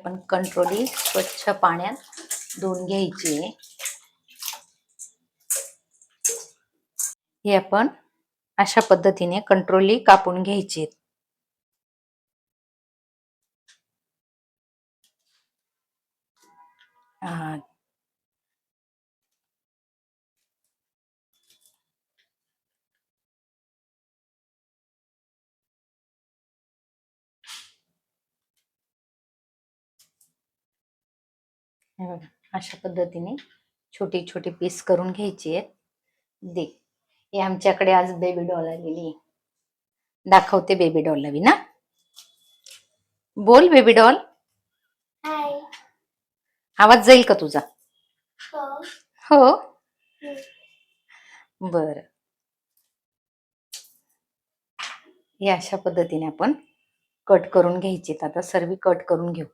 आपण कंट्रोली स्वच्छ पाण्यात धुवून घ्यायची आहे. हे आपण अशा पद्धतीने कंट्रोली कापून घ्यायची. अशा पद्धतीने छोटी छोटी पीस करून घ्यायची आहेत. हे आमच्याकडे आज बेबी डॉल आलेली. दाखवते बेबी डॉल नवीन ना. बोल बेबी डॉल. हाय. आवाज जाईल का तुझा? हो. बर. हे अशा पद्धतीने आपण कट करून घ्यायचे. आता सर्व कट करून घेऊ.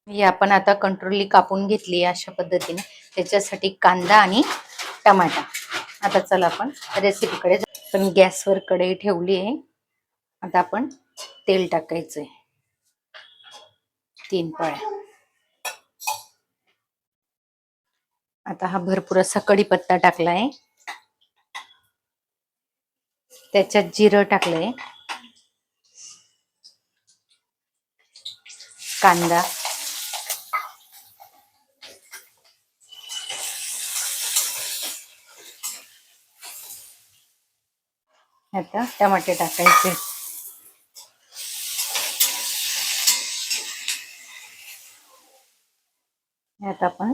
ही आपण आता कंट्रोली कापून घेतली अशा पद्धतीने. त्याच्यासाठी कांदा आणि टमाटा. आता चला आपण रेसिपीकडे जाऊ. पण गॅसवर कढई ठेवली आहे. आता आपण तेल टाकायचंय 3 पळ्या. आता हा भरपूर असा कढीपत्ता टाकलाय. त्याच्यात जिरं टाकलंय, कांदा, आता टमाटे टाकायचे. आता आपण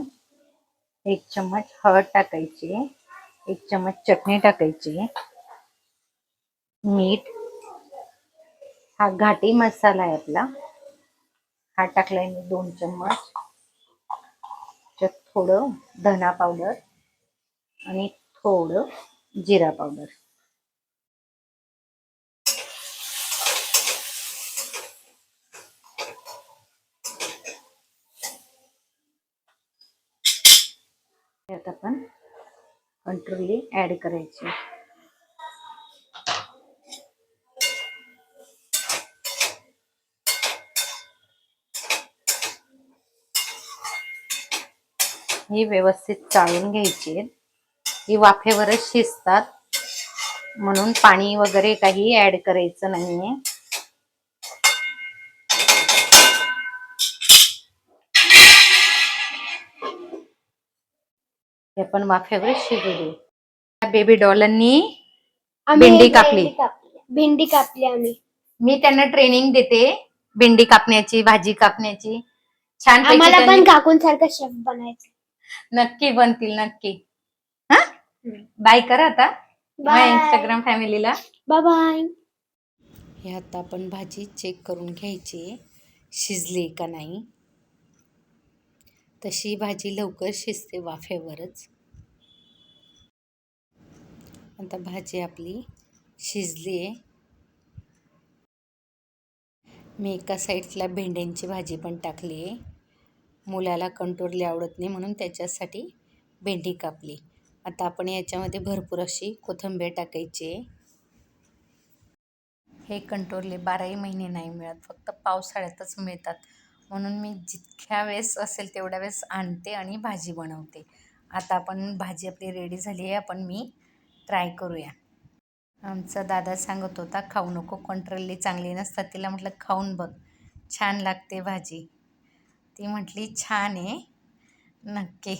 1 चम्मच हळद टाकायची, 1 चम्मच चटणी टाकायची, मीठ, हा घाटी मसाला आहे आपला, हा टाकलाय मी 2 चम्मच. त्यात थोडं धना पावडर आणि थोडं जिरा पावडर. त्यात आपण कंट्रोली ऍड करायची. ही व्यवस्थित चाळून घ्यायची. ही वाफेवरच शिजतात म्हणून पाणी वगैरे काही ऍड करायचं नाहीये. आपण वाफेवरच शिजू देऊ. बेबी डॉलांनी भेंडी कापली आम्ही. मी त्यांना ट्रेनिंग देते भेंडी कापण्याची, भाजी कापण्याची. छान. आम्हाला पण काकूंसारखं शेफ बनायचं. नक्की बनतील, नक्की. हा, बाय करा आता माझ्या इंस्टाग्राम फॅमिलीला. Bye bye. हे आता आपण भाजी चेक करून घ्यायची शिजली का नाही. तशी भाजी लवकर शिजते वाफेवरच. आता भाजी आपली शिजली आहे. मी एका साईडला भेंड्यांची भाजी पण टाकली आहे. मुलाला कंटोरली आवडत नाही म्हणून त्याच्यासाठी भेंडी कापली. आता आपण याच्यामध्ये भरपूर अशी कोथिंबीर टाकायची आहे. हे कंटोरले 12ही महिने नाही मिळत, फक्त पावसाळ्यातच मिळतात. म्हणून मी जितक्या वेळेस असेल तेवढ्या वेळेस आणते आणि भाजी बनवते. आता आपण भाजी आपली रेडी झाली आहे. आपण मी ट्राय करूया. आमचा दादा सांगत होता खाऊ नको, कंट्रोली चांगली नसतात. तिला म्हटलं खाऊन बघ, छान लागते भाजी. ती म्हटली छान आहे, नक्की.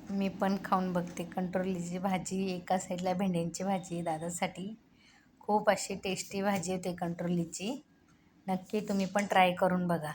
मी पण खाऊन बघते कंट्रोलीची भाजी. एका साईडला भेंड्यांची भाजी दादासाठी. खूप अशी टेस्टी भाजी होते कंट्रोलीची. नक्की तुम्ही पण ट्राय करून बघा.